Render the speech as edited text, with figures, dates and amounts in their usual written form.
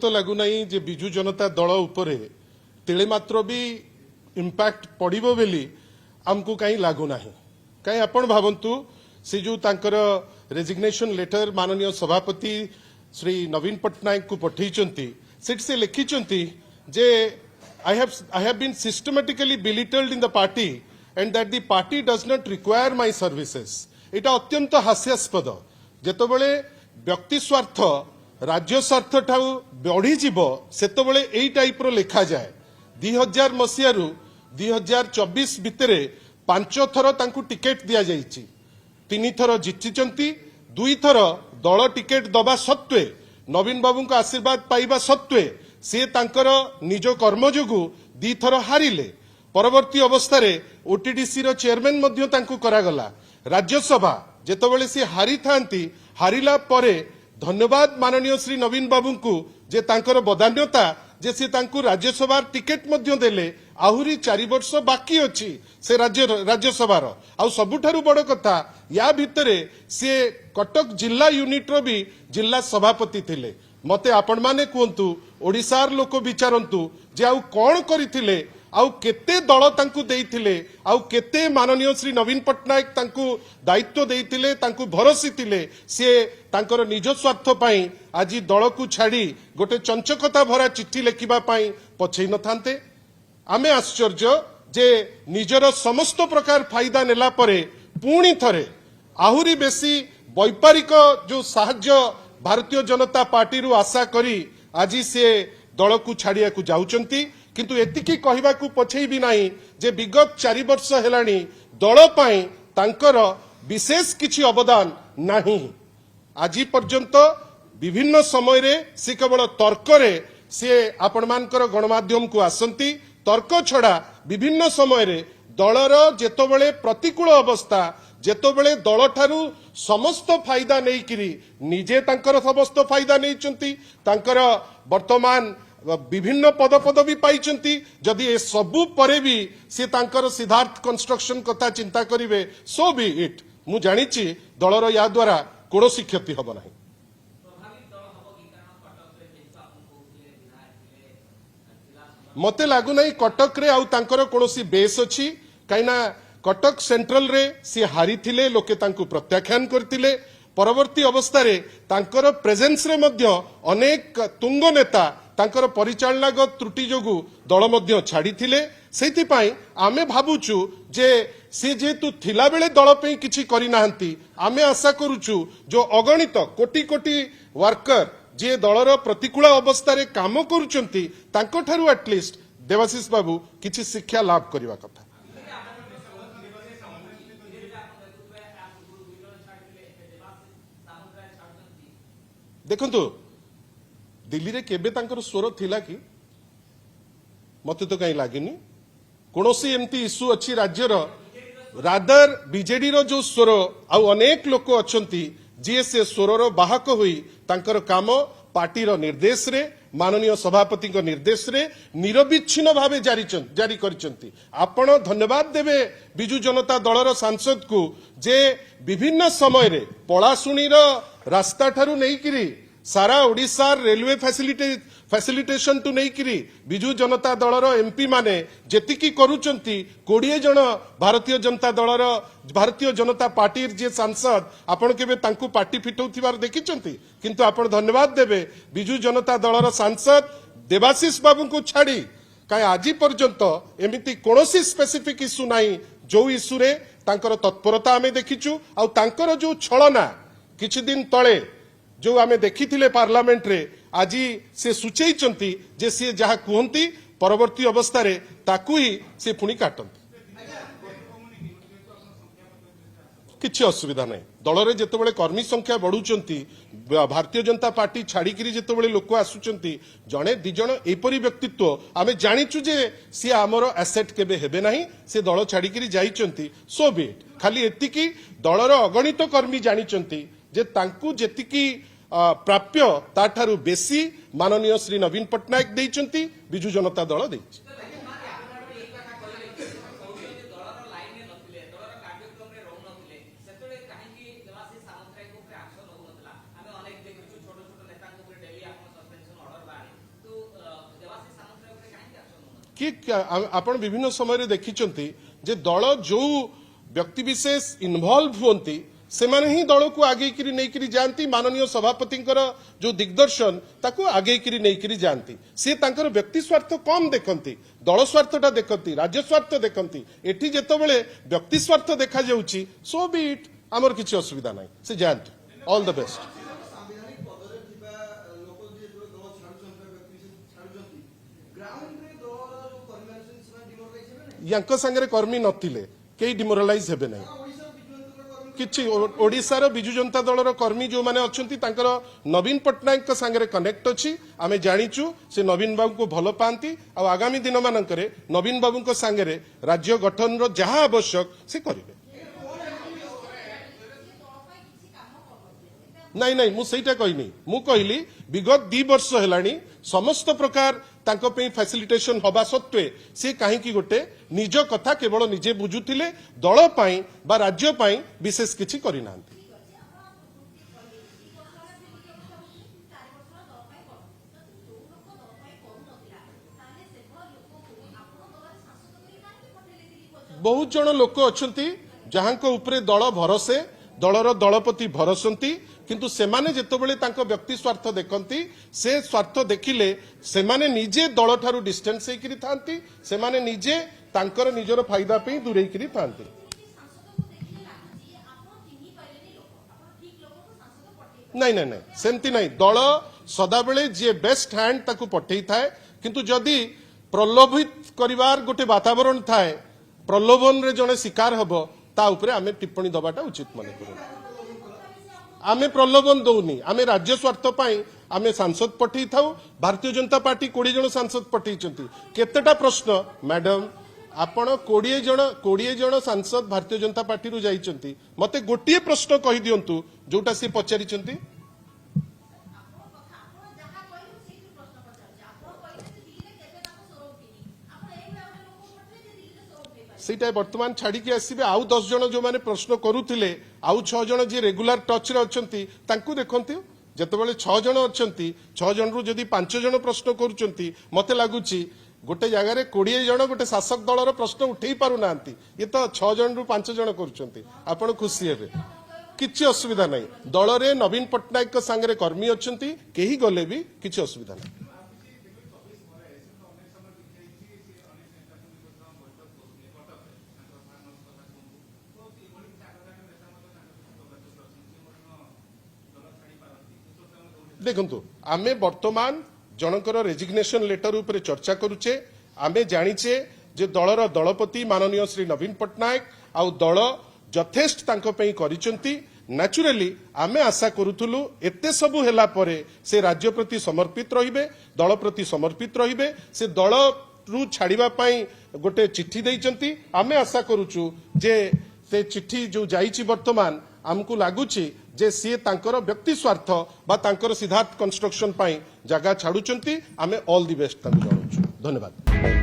तो लगुना जे बिजु जनता दल उपरे तिले मात्र भी इम्पैक्ट पड़ो बोली आमको कहीं लगुना कहीं आपण भावंतु से जो तांकर रेजिग्नेशन लेटर माननीय सभापति श्री नवीन पट्टनायक को पठेइचंती से लिखिचंती जे I have been systematically belittled in the party and that the party does not require my services. एटा अत्यंत हास्यास्पद जेतबेले व्यक्ति स्वार्थ राज्य स्वार्थ ठाउ बढ़ी जीव सेतबेले एई टाइप रो लिखा जाए 2000 मसिया रु 2024 भितरे 5 थर तांकु टिकेट दिया जाइछि 3 थर जितिचंती 2 थर दल टिकेट दबा सत्वे नवीन बाबू को आशीर्वाद पाइबा सत्वे से तांकर निज कर्म जोगु 2 थर हारिले परवर्ती अवस्था ओटीडीसी रो चेयरमैन मध्य तांकु करागला राज्यसभा जेतबेले से हारी थांती हारिला परे धन्यवाद माननीय श्री नवीन बाबू को जे तांकर बदान्यता जे से तांकु राज्यसभा टिकेट मध्य देले आहुरी 4 वर्ष बाकी अछि से राज्यसभार आ सबुठारु बड़ कथा या भितरे से कटक जिला यूनिट रो भी जिला सभापति थिले मते आपण माने कहतु ओडिसार लोक विचारंतु जे आउ कोन करिथिले आउ केते दल तांकु देइथिले आउ केते माननीय श्री नवीन पट्टनायक तांकु दायित्व देइथिले तांकु भरोसी थिले से तांकर निज स्वार्थ पई आज दल को छाड़ी गोटे चंचकता भरा चिट्ठी लेखिबा पई पछै न थांते आमे आश्चर्य जे निजर समस्त प्रकार फायदा नेला परे पुणी थरे आहुरी बेसी वैपारिक जो साहाय्य भारतीय जनता पार्टी रु आशा करी आज से दल को छाड़िया को जाउचंती किंतु एतिकी कहबा को पछै भी नाही जे विगत 4 वर्ष हेलानी दल पई तांकर विशेष किछि अवदान नाही आज पर्यंत विभिन्न समय रे से केवल तर्क रे से आपण मानकर गणमाध्यम को आसंती तर्क छड़ा विभिन्न समय रे दलर जेतबेले प्रतिकूल अवस्था जेतबेले दल ठारू समस्त फायदा नेइकिरी निजे तांकर समस्त फायदा नेइचंती तांकर वर्तमान विभिन्न पद पदवी पाइचंती जदि ए सबु परे भी से तांकर सिद्धार्थ कंस्ट्रक्शन कथा चिंता करिवे सो बी इट मु जानिछि दलर या द्वारा कोनोसी क्षति हबो नाही मते लागु नाही कटक रे आउ तांकर कोनोसी बेस अछि काइना कटक सेंट्रल रे सी हारी थिले लोके तांकु प्रत्याख्यान करथिले परवर्ती अवस्था रे तांकर प्रेजेंस रे मध्य अनेक तुंग नेता तांकर परिचालनागत त्रुटि जोगु दल मध्य छाड़ी थिले सेति पई आमे भाबुचु जे से जेतु थिला बेले दल पे किछि करि नाहंती आमे आशा करूचु जो अगणित कोटी कोटी वर्कर जे दलर प्रतिकूल अवस्था रे काम करूचंती तांको ठारू एटलिस्ट देवाशीष बाबू किछि शिक्षा लाभ करिवा कथा देखंतु दिल्ली रे केबे तांकर स्वर थिला कि मते तो कहीं लागिनी कोनोसी एमती इश्यू अच्छी राज्यर रादर बीजेडी रो जो स्वर आउ अनेक लोक अछंती जे से स्वरर बाहक होई तांकर काम पार्टी रो निर्देश रे माननीय सभापति को निर्देश रे निरविच्छिन्न भावे जारी करिसंती आपण धन्यवाद देबे बिजु जनता दलर सांसद को जे विभिन्न समय रे पळासुणी रो रास्ता ठारू नेइकिरी सारा ओडिसा रेलवे फैसिलिटेशन टू नेइकिरी बिजु जनता दलर एमपी माने जेतिकी करूचंती 20 जन भारतीय जनता दलर भारतीय जनता पार्टी जे सांसद आपण केबे तांकु पार्टी फिटौथिबार देखिचंती किंतु आपण धन्यवाद देबे बिजु जनता दलर सांसद देवाशीष बाबू को छाड़ी काई आजी पर्यंत एमिति कोनोसी स्पेसिफिक इश्यू नाही जो इश्यू रे तांकर तत्परता आमे देखिचु आ तांकर जो छलना किछि दिन तळे जो आमे देखिथिले पार्लियामेंट रे आज से सूचैचंती जे से जहा कहंती परवर्ती अवस्था रे ताकू ही से पुणी काटंती किछि असुविधा नहीं दल रे जेतेबेले कर्मी संख्या बढ़ुचंती भारतीय जनता पार्टी छाड़ी करी जेतेबेले लोक आसुचंती जणे दि जण एपरी व्यक्तित्व आमे जानिचु जे सी हमरो एसेट केबे हेबे नाही से दल छाड़ी करी जाइचंती सो बी इट खाली एतिकी दलर अगणित कर्मी जानिचंती जे तांकु जेतिकी प्राप्य ताठारु बेसी माननीय श्री नवीन पट्टनायक देइचंती बिजु जनता दल देइछ कि आपण विभिन्न समय देखिचंती जे दल जो व्यक्तिविशेष इन्वॉल्व हुंती से माने ही दल को आगे करी नहीं करी जानती माननीय सभापति जो दिग्दर्शन ताको आगे करी नहीं करी जानती से तांकर व्यक्ति स्वार्थ कम देखती दल स्वार्थटा देखती राज्य स्वार्थ देखती एठी जेतबेले व्यक्ति स्वार्थ देखा जाउची सो बी इट आमर किछि असुविधा नाही से जानती ऑल द बेस्ट यांक संगे कर्मी नथिले केही डिमोरालाइज हेबे नाही किछि ओडिशार बिजु जनता दलर कर्मी जो माने अछंती तांकर नवीन पटनायक संगे कनेक्ट अछि आमे जानिचु से नवीन बाबू को भल पांती आ आगामी दिन मानकरे नवीन बाबू को संगे राज्य गठन रो जहा आवश्यक से करिवे नहीं नहीं मु सेटा कहनी मु कहली विगत 2 वर्ष हेलानी समस्त प्रकार तांको पे फैसिलिटेशन हबा सत्वे से काहे की गोटे निज कथा केवल निजे बुझुतिले दल पाई बा राज्य पाई विशेष किछि करि नांती बहुत जन लोक अछंती जहांको उपरे दल भरोसे दलर दलपति भरसंती किंतु सेमाने जेतबेले तांको व्यक्ति स्वार्थ देखंती से स्वार्थ देखिले सेमाने निजे दल ठारू डिस्टेंस हेकरी थांती सेमाने निजे तांकर निजर फायदा पे दूरेई करी थांती नहीं नहीं नहीं सेमती नहीं दल सदाबेले जे बेस्ट हैंड ताकू पठेई थाए किंतु जदी प्रलोभित करिवार गोटे वातावरण थाए प्रलोभन रे जने शिकार हबो ता उपरे आमे टिप्पणी दबाटा उचित माने करू आमे प्रलोभन दौनी आमे राज्य स्वार्थ पाई आमे सांसद पठेई थाउ भारतीय जनता पार्टी 20 जन सांसद पठेइचंती केतेटा प्रश्न मैडम आपण 20 जन सांसद भारतीय जनता पार्टी रु जाइचंती मते गोटिए प्रश्न कहि दियंतु जोटा से पचारिचंती सेटा वर्तमान छाड़ी के आसीबे आउ 10 जन जो माने प्रश्न करूथिले आउ 6 जन जे रेगुलर टच रे अछंती तांकू देखंती जतबेले 6 जन अछंती 6 जन रु जदी 5 जन प्रश्न करूचंती मते लागुची गोटे जगह रे 20 जन गोटे शासक दलर प्रश्न उठेई पारु नांती ये तो 6 जन रु 5 जन करूचंती आपण खुशी हेबे किछि असुविधा नाही दल रे नवीन पटनायक संगे कर्मी अछंती केही गले भी किछि असुविधा नाही देखंतु आमे वर्तमान जनकर रेजिग्नेशन लेटर ऊपर चर्चा करूचे आमे जानिचे जे दलर दलपति माननीय श्री नवीन पटनायक आउ दल यथेष्ट तांको पई करिसंती नेचुरली आमे आशा करूथुलु एते सबु हेला परे से राज्य प्रति समर्पित रहिबे दल प्रति समर्पित रहिबे से दल रु छाड़िबा पई गोटे चिट्ठी देइचंती आमे आशा करूचु जे से चिट्ठी जो जाईची वर्तमान आमको लागुची जे सी तांकर व्यक्ति स्वार्थ बा तांकर सिद्धार्थ कंस्ट्रक्शन पाई जगह छाड़ुचंती आमे ऑल दी बेस्ट तांको जणाउछु धन्यवाद।